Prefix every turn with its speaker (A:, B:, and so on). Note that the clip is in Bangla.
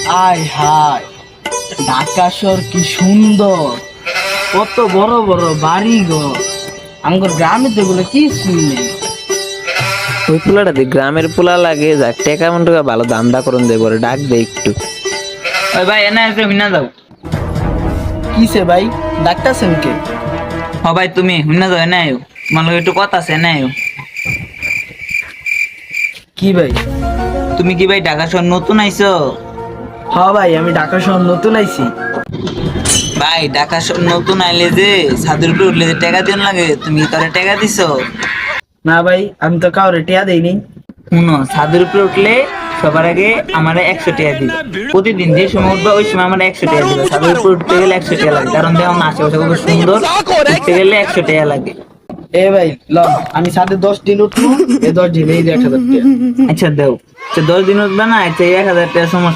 A: আয় হায়, ঢাকা শহর কি সুন্দর, কত বড় বড় বাড়ি ঘর। আমার গ্রামে তো এগুলো কিছুই নেই।
B: ওই পোলাটা দেখ, গ্রামের পোলা লাগে, যাক টেকা মন্টুকা ভালো দান্দা করুন দে, বলে ডাক দে একটু।
C: ওই ভাই এনে এসে হুইনা যাও।
A: কিসে ভাই, ডাকতেছেন কে?
C: হ ভাই তুমি হুইনা যাও, এনে আয়ো, তোমার লগে একটু কথা আছে, এনে আয়ো।
A: কি ভাই?
C: তুমি কি ভাই ঢাকা শহর নতুন আইছো?
A: হ্যাঁ ভাই, আমি ঢাকা শহর নতুন আইছি।
C: ভাই ঢাকা শহর নতুন আইলে যে ছাদের উপরে উঠলে যে টাকা দিন লাগে, তুমি কি তারে টাকা দিছো?
A: না ভাই, আমি তো কাউরে টিয়া দেইনি।
C: শুনো, ছাদের উপরে উঠলে সবার আগে আমার 100 টাকা দিবে। প্রতিদিন যে সময় উঠবে ওই সময় আমার 100 টাকা দিবে। ছাদের উপরে উঠতে গেলে 100 টাকা লাগে, কারণ দেখো না আশেপাশে খুব সুন্দর, উঠতে গেলে 100 টাকা লাগে।
A: এ ভাই ল, আমি সাথে 10 দিন উঠবো, এই 10 দিন এই যে 1000 টাকা।
C: আচ্ছা দেও, 10 দিন উঠবে না, আচ্ছা 1000 টাকা সমস্যা